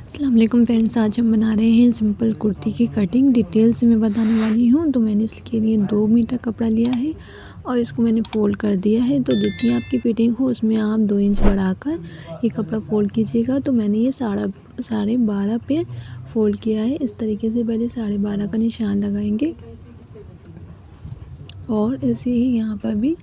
अस्सलाम वालेकुम फ्रेंड्स, आज हम बना रहे हैं सिंपल कुर्ती की कटिंग। डिटेल से मैं बताने वाली हूँ। तो मैंने इसके लिए 2 मीटर कपड़ा लिया है और इसको मैंने फ़ोल्ड कर दिया है। तो जितनी आपकी फिटिंग हो उसमें आप 2 इंच बढ़ाकर ये कपड़ा फ़ोल्ड कीजिएगा। तो मैंने ये 12.5 पे फ़ोल्ड किया है। इस तरीके से पहले 12.5 का निशान लगाएंगे और ऐसे ही यहाँ पर भी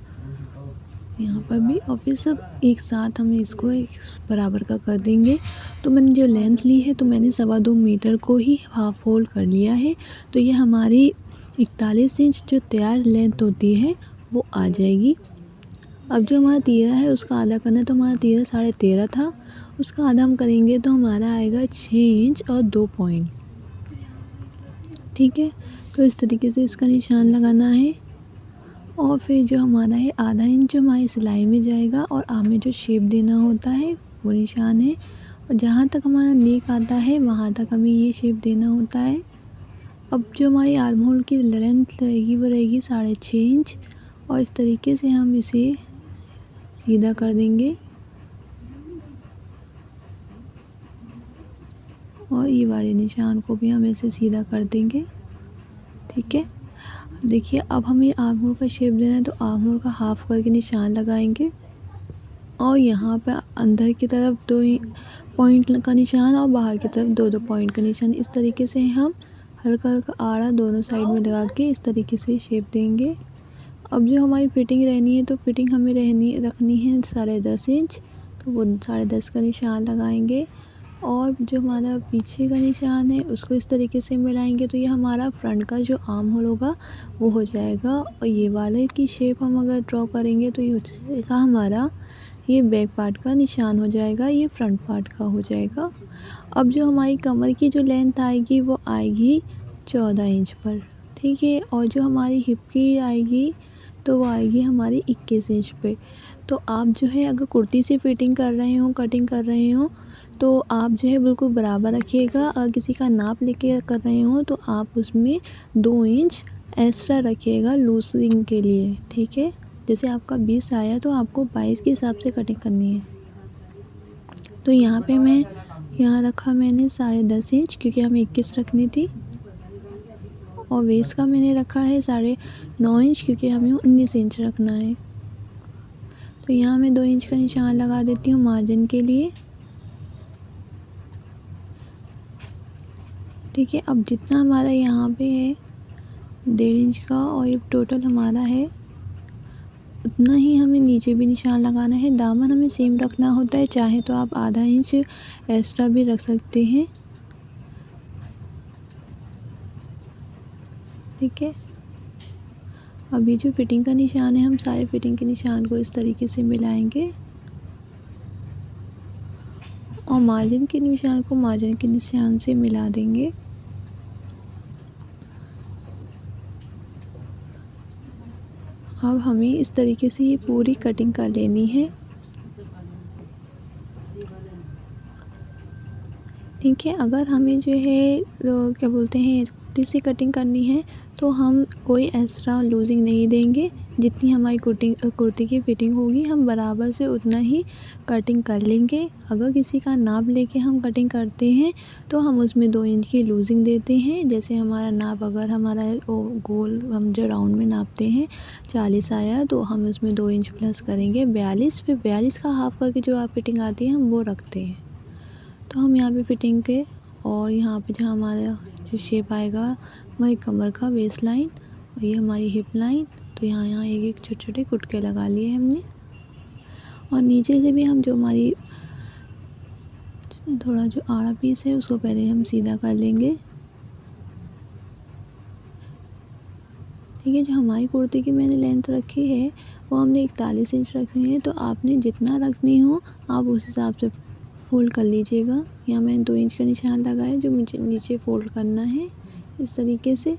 और फिर सब एक साथ हम इसको एक बराबर का कर देंगे। तो मैंने जो लेंथ ली है तो मैंने 2.25 मीटर को ही हाफ फोल्ड कर लिया है। तो ये हमारी 41 इंच जो तैयार लेंथ होती है वो आ जाएगी। अब जो हमारा तीरा है उसका आधा करना है। तो हमारा तीरा 13.5 था, उसका आधा हम करेंगे तो हमारा आएगा 6 इंच और 2 पॉइंट। ठीक है, तो इस तरीके से इसका निशान लगाना है और फिर जो हमारा है आधा इंच जो हमारी सिलाई में जाएगा और आर्म में जो शेप देना होता है वो निशान है। और जहाँ तक हमारा नेक आता है वहाँ तक हमें ये शेप देना होता है। अब जो हमारी आर्म होल की लेंथ रहेगी वो रहेगी 6.5 इंच और इस तरीके से हम इसे सीधा कर देंगे और ये वाले निशान को भी हम ऐसे सीधा कर देंगे। ठीक है, देखिए अब हमें आर्म होल का शेप देना है तो आर्म होल का हाफ करके निशान लगाएंगे और यहाँ पे अंदर की तरफ 2 पॉइंट का निशान और बाहर की तरफ 2-2 पॉइंट का निशान। इस तरीके से हम हल्का हल्का आड़ा दोनों साइड में लगा के इस तरीके से शेप देंगे। अब जो हमारी फिटिंग रहनी है तो फिटिंग हमें रखनी है 10.5 इंच। तो वो 10.5 का निशान लगाएंगे और जो हमारा पीछे का निशान है उसको इस तरीके से मिलाएंगे। तो ये हमारा फ्रंट का जो आर्म होल होगा वो हो जाएगा और ये वाले की शेप हम अगर ड्रॉ करेंगे तो ये हो जाएगा हमारा, ये बैक पार्ट का निशान हो जाएगा, ये फ्रंट पार्ट का हो जाएगा। अब जो हमारी कमर की जो लेंथ आएगी वो आएगी 14 इंच पर। ठीक है, और जो हमारी हिप की आएगी तो वो आएगी हमारी 21 इंच पे। तो आप जो है अगर कुर्ती से फिटिंग कर रहे हो, कटिंग कर रहे हो तो आप जो है बिल्कुल बराबर रखिएगा। अगर किसी का नाप लेके कर रहे हो तो आप उसमें 2 इंच एक्स्ट्रा रखिएगा लूजनिंग के लिए। ठीक है, जैसे आपका 20 आया तो आपको 22 के हिसाब से कटिंग करनी है। तो यहाँ पे मैं रखा मैंने 10.5 इंच क्योंकि हमें 21 रखनी थी और वेस्ट का मैंने रखा है 9.5 इंच क्योंकि हमें 19 इंच रखना है। तो यहाँ मैं 2 इंच का निशान लगा देती हूँ मार्जिन के लिए। ठीक है, अब जितना हमारा यहाँ पे है 1.5 इंच का और ये टोटल हमारा है उतना ही हमें नीचे भी निशान लगाना है। दामन हमें सेम रखना होता है, चाहे तो आप आधा इंच एक्स्ट्रा भी रख सकते हैं। ठीक है, अभी जो फिटिंग का निशान है हम सारे फिटिंग के निशान को इस तरीके से मिलाएंगे और मार्जिन के निशान को मार्जिन के निशान से मिला देंगे। अब हमें इस तरीके से ये पूरी कटिंग कर लेनी है। ठीक है, अगर हमें जो है क्या बोलते हैं कुर्ती से कटिंग करनी है तो हम कोई एक्स्ट्रा लूजिंग नहीं देंगे। जितनी हमारी कुर्ती की फ़िटिंग होगी हम बराबर से उतना ही कटिंग कर लेंगे। अगर किसी का नाप लेके हम कटिंग करते हैं तो हम उसमें 2 इंच की लूजिंग देते हैं। जैसे हमारा नाप अगर हमारा गोल हम जो राउंड में नापते हैं 40 आया तो हम उसमें 2 इंच प्लस करेंगे 42, फिर 42 का हाफ़ करके जो आप फिटिंग आती है हम वो रखते हैं। तो हम यहाँ पे फिटिंग के और यहाँ पे जहाँ हमारा जो शेप आएगा वही कमर का वेस्ट लाइन और ये हमारी हिप लाइन। तो यहाँ एक एक छोटे छोटे कुटके लगा लिए हमने और नीचे से भी हम जो हमारी थोड़ा जो आड़ा पीस है उसको पहले हम सीधा कर लेंगे। ठीक है, जो हमारी कुर्ती की मैंने लेंथ रखी है वो हमने 41 इंच रखनी है। तो आपने जितना रखनी हो आप उस हिसाब से फ़ोल्ड कर लीजिएगा। यहाँ मैंने 2 इंच का निशान लगाया जो मुझे नीचे फ़ोल्ड करना है इस तरीके से।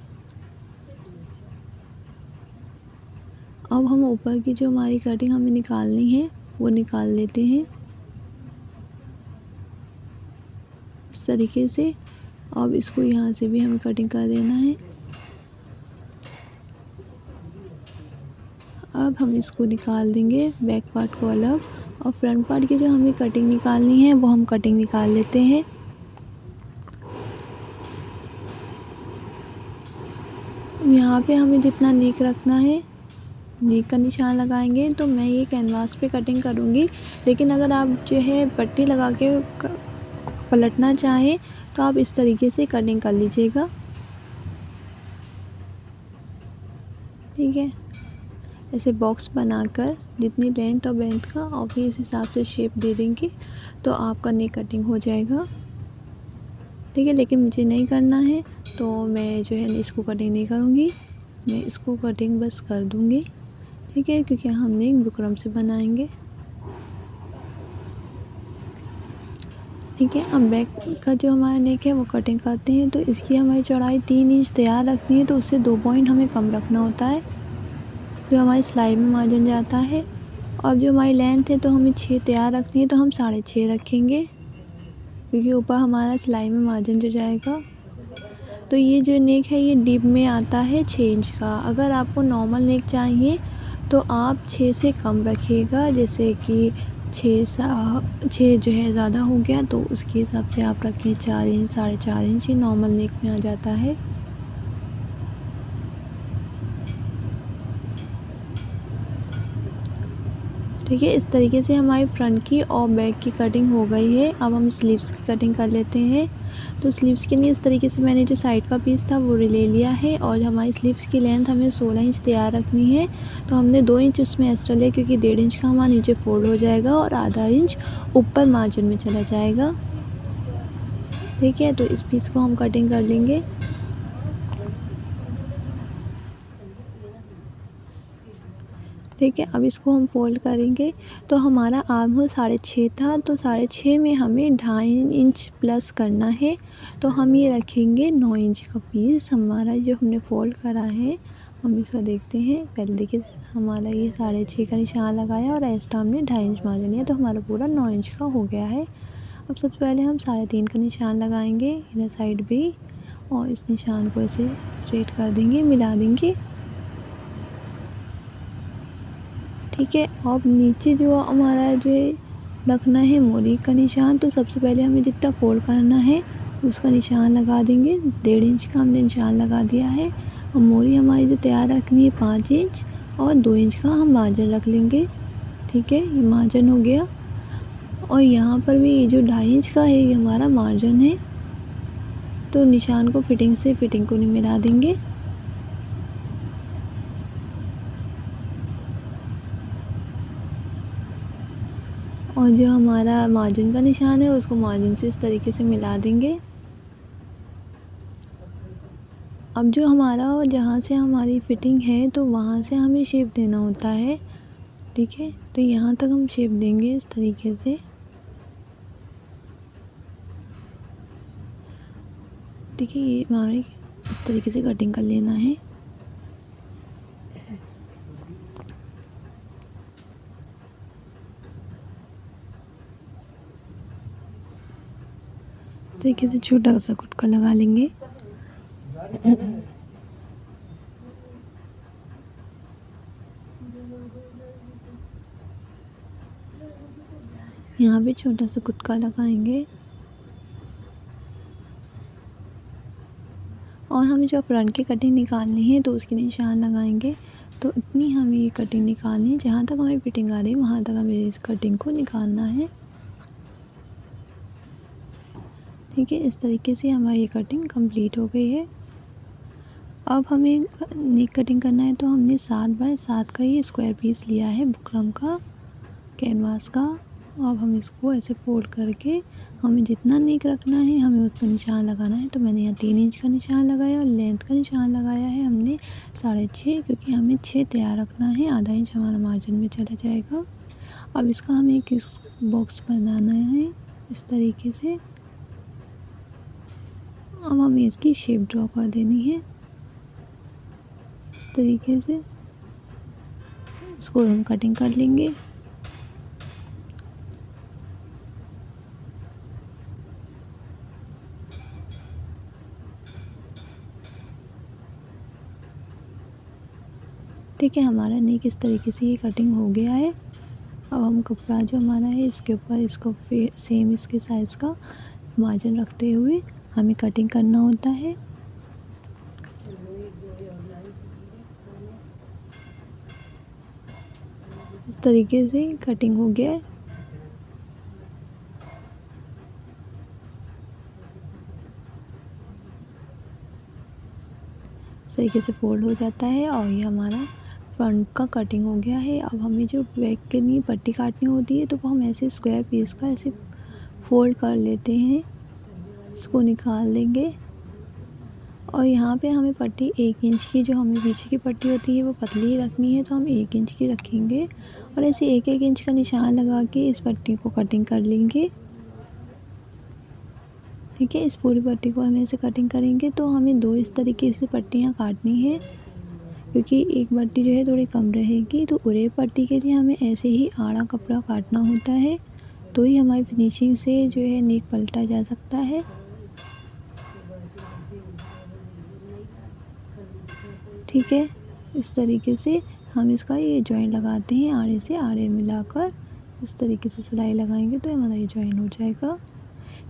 अब हम ऊपर की जो हमारी कटिंग हमें निकालनी है वो निकाल लेते हैं इस तरीके से। अब इसको यहाँ से भी हमें कटिंग कर देना है। अब हम इसको निकाल देंगे बैक पार्ट को अलग और फ्रंट पार्ट की जो हमें कटिंग निकालनी है वो हम कटिंग निकाल लेते हैं। यहाँ पे हमें जितना नेक रखना है नेक का निशान लगाएंगे। तो मैं ये कैनवास पे कटिंग करूँगी, लेकिन अगर आप जो है पट्टी लगा के पलटना चाहें तो आप इस तरीके से कटिंग कर लीजिएगा, ठीक है। ऐसे बॉक्स बनाकर जितनी लेंथ और ब्रेड्थ का और फिर इस हिसाब से शेप दे देंगे तो आपका नेक कटिंग हो जाएगा, ठीक है। लेकिन मुझे नहीं करना है तो मैं जो है इसको कटिंग नहीं करूँगी, मैं इसको कटिंग बस कर दूँगी, ठीक है, क्योंकि हम नेक बुकरम से बनाएंगे, ठीक है। अब बैक का जो हमारा नेक है वो कटिंग करते हैं। तो इसकी हमारी चौड़ाई 3 इंच तैयार रखनी है, तो उससे 2 पॉइंट हमें कम रखना होता है जो हमारी सिलाई में मार्जिन जाता है। और जो हमारी लेंथ है तो हमें 6 तैयार रखनी है, तो हम 6.5 रखेंगे क्योंकि ऊपर हमारा सिलाई में मार्जिन जो जाएगा। तो ये जो नेक है ये डीप में आता है 6 इंच का। अगर आपको नॉर्मल नेक चाहिए तो आप 6 से कम रखिएगा, जैसे कि 6 जो है ज़्यादा हो गया तो उसके हिसाब से आप रखें 4 इंच 4.5 इंच, ये नॉर्मल नेक में आ जाता है। ठीक है, इस तरीके से हमारी फ्रंट की और बैक की कटिंग हो गई है। अब हम स्लीव्स की कटिंग कर लेते हैं। तो स्लीव्स के लिए इस तरीके से मैंने जो साइड का पीस था वो ले लिया है और हमारी स्लीव्स की लेंथ हमें 16 इंच तैयार रखनी है। तो हमने 2 इंच उसमें एक्स्ट्रा लिया क्योंकि 1.5 इंच का हमारा नीचे फोल्ड हो जाएगा और आधा इंच ऊपर मार्जिन में चला जाएगा, ठीक है। तो इस पीस को हम कटिंग कर लेंगे। ठीक है, अब इसको हम फोल्ड करेंगे। तो हमारा आर्म होल 6.5 था, तो 6.5 में हमें 2.5 इंच प्लस करना है। तो हम ये रखेंगे 9 इंच का पीस हमारा जो हमने फोल्ड करा है। हम इसका देखते हैं, पहले देखिए हमारा ये 6.5 का निशान लगाया और एक्स्ट्रा हमने 2.5 इंच मार्जिन लिया, तो हमारा पूरा 9 इंच का हो गया है। अब सबसे पहले हम 3.5 का निशान लगाएंगे इधर साइड भी और इस निशान को ऐसे स्ट्रेट कर देंगे, मिला देंगे, ठीक है। और नीचे जो हमारा जो रखना है मोरी का निशान, तो सबसे पहले हमें जितना फोल्ड करना है उसका निशान लगा देंगे। 1.5 इंच का हमने निशान लगा दिया है। और मोरी हमारी जो तैयार रखनी है 5 इंच और 2 इंच का हम मार्जिन रख लेंगे, ठीक है। ये मार्जिन हो गया और यहाँ पर भी ये जो 2.5 इंच का है ये हमारा मार्जिन है। तो निशान को फिटिंग से फिटिंग को नहीं मिला देंगे। और जो हमारा मार्जिन का निशान है उसको मार्जिन से इस तरीके से मिला देंगे। अब जो हमारा जहाँ से हमारी फिटिंग है तो वहाँ से हमें शेप देना होता है, ठीक है। तो यहाँ तक हम शेप देंगे इस तरीके से, ठीक है। ये हमारी इस तरीके से कटिंग कर लेना है। इस तरीके से छोटा सा गुटका लगा लेंगे। यहाँ पे छोटा सा गुटका लगाएंगे और हमें जो फ्रंट की कटिंग निकालनी है तो उसके निशान लगाएंगे। तो इतनी हमें ये कटिंग निकालनी है, जहाँ तक हमें फिटिंग आ रही है वहाँ तक हमें इस कटिंग को निकालना है, ठीक है। इस तरीके से हमारी ये कटिंग कंप्लीट हो गई है। अब हमें नेक कटिंग करना है, तो हमने 7 बाय 7 का ये स्क्वायर पीस लिया है बुकरम का, कैनवास का। अब हम इसको ऐसे फोल्ड करके हमें जितना नेक रखना है हमें उतना निशान लगाना है। तो मैंने यहाँ 3 इंच का निशान लगाया और लेंथ का निशान लगाया है हमने 6.5, क्योंकि हमें 6 तैयार रखना है, आधा इंच हमारा मार्जिन में चला जाएगा। अब इसका हमें एक बॉक्स बनाना है इस तरीके से। अब हमें इसकी शेप ड्रॉ कर देनी है इस तरीके से। इसको हम कटिंग कर लेंगे। ठीक है, हमारा नेक इस तरीके से ये कटिंग हो गया है। अब हम कपड़ा जो हमारा है इसके ऊपर इसको सेम इसके साइज़ का मार्जिन रखते हुए हमें कटिंग करना होता है। इस तरीके से कटिंग हो गया है। इस तरीके से फोल्ड हो जाता है और ये हमारा फ्रंट का कटिंग हो गया है। अब हमें जो बैक के लिए पट्टी काटनी होती है तो वो हम ऐसे स्क्वायर पीस का ऐसे फोल्ड कर लेते हैं, इसको निकाल देंगे। और यहाँ पे हमें पट्टी 1 इंच की, जो हमें पीछे की पट्टी होती है वो पतली ही रखनी है, तो हम 1 इंच की रखेंगे और ऐसे 1-1 इंच का निशान लगा के इस पट्टी को कटिंग कर लेंगे। ठीक है, इस पूरी पट्टी को हम ऐसे कटिंग करेंगे। तो हमें 2 इस तरीके से पट्टियाँ काटनी है, क्योंकि एक पट्टी जो है थोड़ी कम रहेगी। तो पूरे पट्टी के लिए हमें ऐसे ही आड़ा कपड़ा काटना होता है, तो ही हमारी फिनिशिंग से जो है नेक पलटा जा सकता है। ठीक है, इस तरीके से हम इसका ये जॉइंट लगाते हैं, आड़े से आड़े मिलाकर इस तरीके से सिलाई लगाएंगे तो हमारा ये जॉइंट हो जाएगा।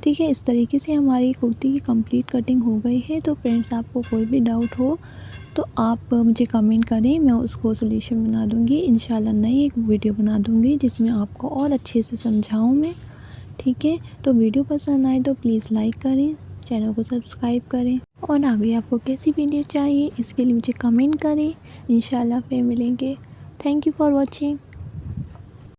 ठीक है, इस तरीके से हमारी कुर्ती की कंप्लीट कटिंग हो गई है। तो फ्रेंड्स, आपको कोई भी डाउट हो तो आप मुझे कमेंट करें, मैं उसको सॉल्यूशन बना दूँगी। इंशाल्लाह नई एक वीडियो बना दूँगी जिसमें आपको और अच्छे से समझाऊँ मैं। ठीक है, तो वीडियो पसंद आए तो प्लीज़ लाइक करें, चैनल को सब्सक्राइब करें और आगे आपको कैसी वीडियो चाहिए इसके लिए मुझे कमेंट करें। इंशाल्लाह फिर मिलेंगे। Thank you for watching.